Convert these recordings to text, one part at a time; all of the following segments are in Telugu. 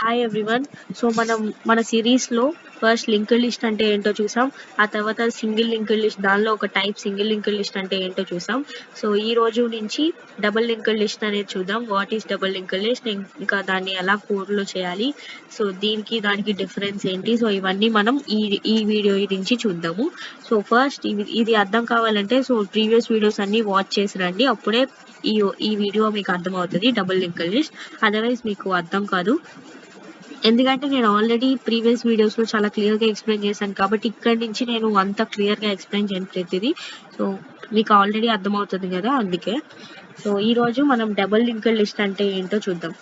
Hi everyone. సో మన సిరీస్లో ఫస్ట్ లింక్డ్ లిస్ట్ అంటే ఏంటో చూసాం. ఆ తర్వాత సింగిల్ లింక్డ్ లిస్ట్, దానిలో ఒక టైప్ సింగిల్ లింక్డ్ లిస్ట్ అంటే ఏంటో చూసాం. సో ఈ రోజు నుంచి డబుల్ లింక్డ్ లిస్ట్ అనేది చూద్దాం. What is double linked list, ఇంకా దాన్ని ఎలా కోడ్లో చేయాలి, సో దానికి డిఫరెన్స్ ఏంటి, సో ఇవన్నీ మనం ఈ వీడియో నుంచి చూద్దాము. సో ఫస్ట్ ఇది అర్థం కావాలంటే సో ప్రీవియస్ వీడియోస్ అన్ని వాచ్ చేసి రండి, అప్పుడే ఈ వీడియో మీకు అర్థమవుతుంది డబుల్ లింక్డ్ లిస్ట్. అదర్వైజ్ మీకు అర్థం కాదు, ఎందుకంటే నేను ఆల్రెడీ ప్రీవియస్ వీడియోస్లో చాలా క్లియర్గా ఎక్స్ప్లెయిన్ చేశాను కాబట్టి ఇక్కడి నుంచి నేను అంత క్లియర్గా ఎక్స్ప్లెయిన్ చేయను ప్రతిదీ. సో మీకు ఆల్రెడీ అర్థమవుతుంది కదా, అందుకే. సో ఈరోజు మనం డబుల్ లింక్డ్ లిస్ట్ అంటే ఏంటో చూద్దాం.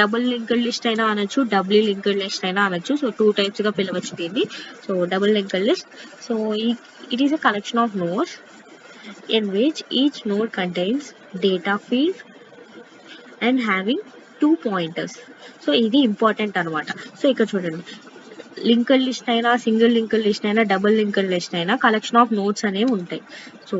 డబుల్ లింక్డ్ లిస్ట్ అయినా అనొచ్చు, డబ్లీ లింక్డ్ లిస్ట్ అయినా అనొచ్చు. సో 2 టైప్స్గా పిలవచ్చు దీన్ని. So double linked list, so it is a collection of nodes in which each node contains data field and having 2 pointers. So ఇది ఇంపార్టెంట్ అనమాట. సో ఇక్కడ చూడండి, లింక్డ్ లిస్ట్ అయినా, సింగిల్ లింక్డ్ లిస్ట్ అయినా, డబుల్ లింక్డ్ లిస్ట్ అయినా కలెక్షన్ ఆఫ్ నోడ్స్ అనేవి ఉంటాయి. సో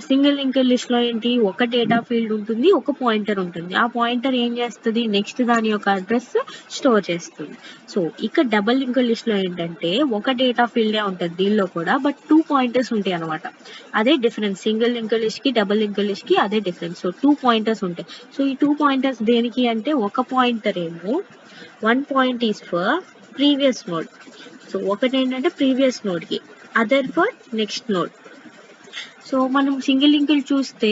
సింగిల్ లింక్డ్ లిస్ట్లో ఏంటి, ఒక డేటా ఫీల్డ్ ఉంటుంది, ఒక పాయింటర్ ఉంటుంది. ఆ పాయింటర్ ఏం చేస్తుంది, నెక్స్ట్ దాని యొక్క అడ్రస్ స్టోర్ చేస్తుంది. సో ఇక్కడ డబుల్ లింక్డ్ లిస్ట్లో ఏంటంటే ఒక డేటా ఫీల్డే ఉంటుంది దీనిలో కూడా, బట్ 2 పాయింటర్స్ ఉంటాయి అనమాట. అదే డిఫరెన్స్, సింగిల్ లింక్డ్ లిస్ట్కి డబుల్ లింక్డ్ లిస్ట్కి అదే డిఫరెన్స్. సో 2 పాయింటర్స్ ఉంటాయి. సో ఈ 2 పాయింటర్స్ దేనికి అంటే, ఒక పాయింటర్ ఏమో 1 point is for previous node. So ఒకటి ఏంటంటే ప్రీవియస్ నోడ్కి, other for next node. So మనం సింగిల్ లింక్డ్ చూస్తే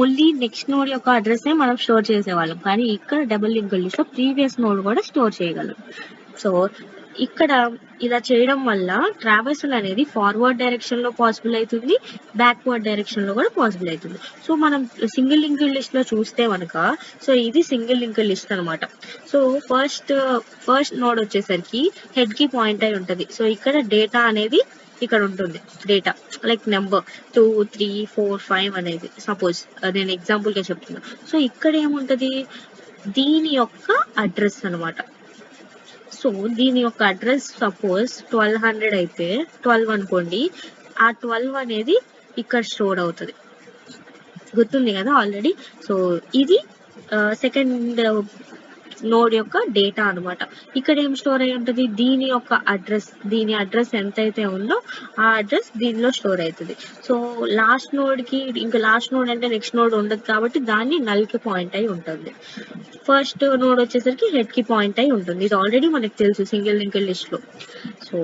ఓన్లీ నెక్స్ట్ నోడ్ యొక్క అడ్రస్నే మనం స్టోర్ చేసేవాళ్ళం, కానీ ఇక్కడ డబుల్ లింక్డ్ లిస్ట్లో ప్రీవియస్ నోడ్ కూడా స్టోర్ చేయగలం. సో ఇక్కడ ఇలా చేయడం వల్ల ట్రావర్సల్ అనేది ఫార్వర్డ్ డైరెక్షన్లో పాసిబుల్ అవుతుంది, బ్యాక్వర్డ్ డైరెక్షన్లో కూడా పాసిబుల్ అవుతుంది. సో మనం సింగిల్ లింక్డ్ లిస్ట్లో చూస్తే కనుక, సో ఇది సింగిల్ లింక్డ్ లిస్ట్ అనమాట. సో ఫస్ట్ నోడ్ వచ్చేసరికి హెడ్కి పాయింట్ అయి ఉంటుంది. సో ఇక్కడ డేటా అనేది ఇక్కడ ఉంటుంది, డేటా లైక్ నెంబర్ 2, 3, 4, 5 అనేది సపోజ్ నేను ఎగ్జాంపుల్గా చెప్తున్నా. సో ఇక్కడ ఏముంటుంది, దీని యొక్క అడ్రస్ అనమాట. సో దీని యొక్క అడ్రస్ సపోజ్ 1200 అయితే 12 అనుకోండి, ఆ 12 అనేది ఇక్కడ స్టోర్ అవుతుంది, గుర్తుంది కదా ఆల్రెడీ. సో ఇది సెకండ్ నోడ్ యొక్క డేటా అనమాట. ఇక్కడ ఏం స్టోర్ అయి ఉంటుంది, దీని అడ్రస్ ఎంతైతే ఉందో ఆ అడ్రస్ దీనిలో స్టోర్ అవుతుంది. సో లాస్ట్ నోడ్కి, ఇంకా లాస్ట్ నోడ్ అంటే నెక్స్ట్ నోడ్ ఉండదు కాబట్టి దాన్ని నల్కి పాయింట్ అయి ఉంటుంది. ఫస్ట్ నోడ్ వచ్చేసరికి హెడ్కి పాయింట్ అయి ఉంటుంది. ఇది ఆల్రెడీ మనకు తెలుసు సింగిల్ లింక్డ్ లిస్ట్లో. సో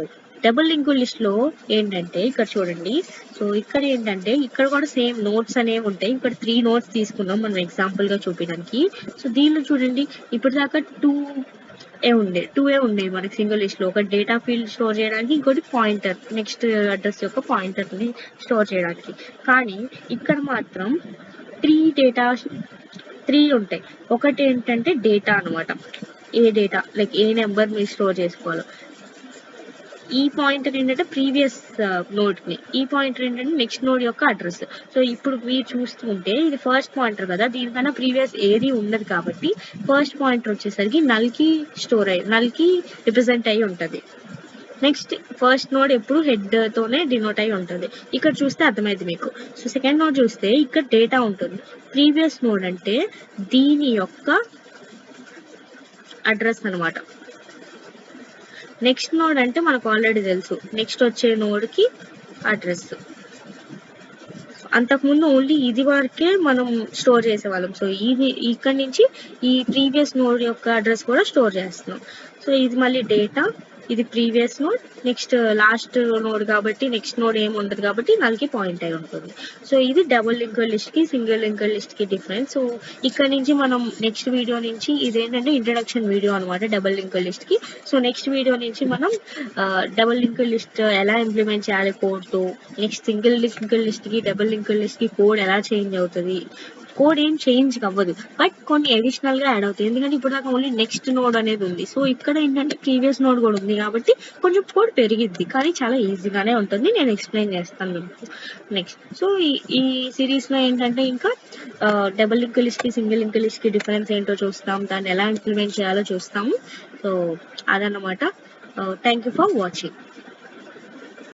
డబుల్ లింక్డ్ లిస్ట్లో ఏంటంటే ఇక్కడ చూడండి, సో ఇక్కడ ఏంటంటే ఇక్కడ కూడా సేమ్ నోట్స్ అనేవి ఉంటాయి. ఇక్కడ 3 నోట్స్ తీసుకున్నాం మనం ఎగ్జాంపుల్గా చూపించడానికి. సో దీనిలో చూడండి, ఇప్పటిదాకా 2 ఉండేవి మనకి సింగిల్ లిస్ట్లో. ఒక డేటా ఫీల్డ్ స్టోర్ చేయడానికి, ఇంకోటి పాయింటర్, నెక్స్ట్ అడ్రస్ యొక్క పాయింటర్ని స్టోర్ చేయడానికి. కానీ ఇక్కడ మాత్రం 3 ఉంటాయి. ఒకటి ఏంటంటే డేటా అనమాట, ఏ డేటా లైక్ ఏ నెంబర్ మీరు స్టోర్ చేసుకోవాలో. ఈ పాయింటర్ ఏంటంటే ప్రీవియస్ నోడ్ని, ఈ పాయింటర్ ఏంటంటే నెక్స్ట్ నోడ్ యొక్క అడ్రస్. సో ఇప్పుడు మీరు చూస్తుంటే ఇది ఫస్ట్ పాయింటర్ కదా, దీనికన్నా ప్రీవియస్ ఏది ఉండదు కాబట్టి ఫస్ట్ పాయింటర్ వచ్చేసరికి నల్కి రిప్రజెంట్ అయి ఉంటుంది. నెక్స్ట్ ఫస్ట్ నోడ్ ఎప్పుడు హెడ్తోనే డినోట్ అయి ఉంటుంది. ఇక్కడ చూస్తే అర్థమైంది మీకు. సో సెకండ్ నోడ్ చూస్తే ఇక్కడ డేటా ఉంటుంది. ప్రీవియస్ నోడ్ అంటే దీని యొక్క అడ్రస్ అనమాట. నెక్స్ట్ నోడ్ అంటే మనకు ఆల్రెడీ తెలుసు, నెక్స్ట్ వచ్చే నోడ్కి అడ్రస్. అంతకుముందు ఓన్లీ ఇది వరకే మనం స్టోర్ చేసేవాళ్ళం. సో ఇక్కడ నుంచి ఈ ప్రీవియస్ నోడ్ యొక్క అడ్రస్ కూడా స్టోర్ చేస్తున్నాం. సో ఇది మళ్ళీ డేటా, ఇది previous node, next last node కాబట్టి నెక్స్ట్ నోడ్ ఏమి ఉండదు కాబట్టి నల్కి పాయింట్ అయి ఉంటుంది. సో ఇది డబుల్ లింక్డ్ లిస్ట్కి సింగిల్ లింక్డ్ లిస్ట్కి డిఫరెన్స్. సో ఇక్కడ నుంచి మనం నెక్స్ట్ వీడియో నుంచి, ఇదేంటంటే ఇంట్రడక్షన్ వీడియో అనమాట డబుల్ లింక్డ్ లిస్ట్కి. సో నెక్స్ట్ వీడియో నుంచి మనం డబుల్ లింక్డ్ లిస్ట్ ఎలా ఇంప్లిమెంట్ చేయాలి కోడ్తో, నెక్స్ట్ సింగిల్ లింక్డ్ లిస్ట్కి డబుల్ లింక్డ్ లిస్ట్కి కోడ్ ఎలా చేంజ్ అవుతుంది. కోడ్ ఏం చేంజ్ అవ్వదు, బట్ కొన్ని అడిషనల్గా యాడ్ అవుతాయి, ఎందుకంటే ఇప్పుడు దాకా ఓన్లీ నెక్స్ట్ నోడ్ అనేది ఉంది. సో ఇక్కడ ఏంటంటే ప్రీవియస్ నోడ్ కూడా ఉంది కాబట్టి కొంచెం కోడ్ పెరిగిద్ది, కానీ చాలా ఈజీగానే ఉంటుంది. నేను ఎక్స్ప్లెయిన్ చేస్తాను మీకు నెక్స్ట్. సో ఈ సిరీస్లో ఏంటంటే ఇంకా డబుల్ లింక్డ్ లిస్ట్కి సింగిల్ లింక్డ్ లిస్ట్కి డిఫరెన్స్ ఏంటో చూస్తాం, దాన్ని ఎలా ఇంప్లిమెంట్ చేయాలో చూస్తాము. సో అదన్నమాట. Thank you for watching.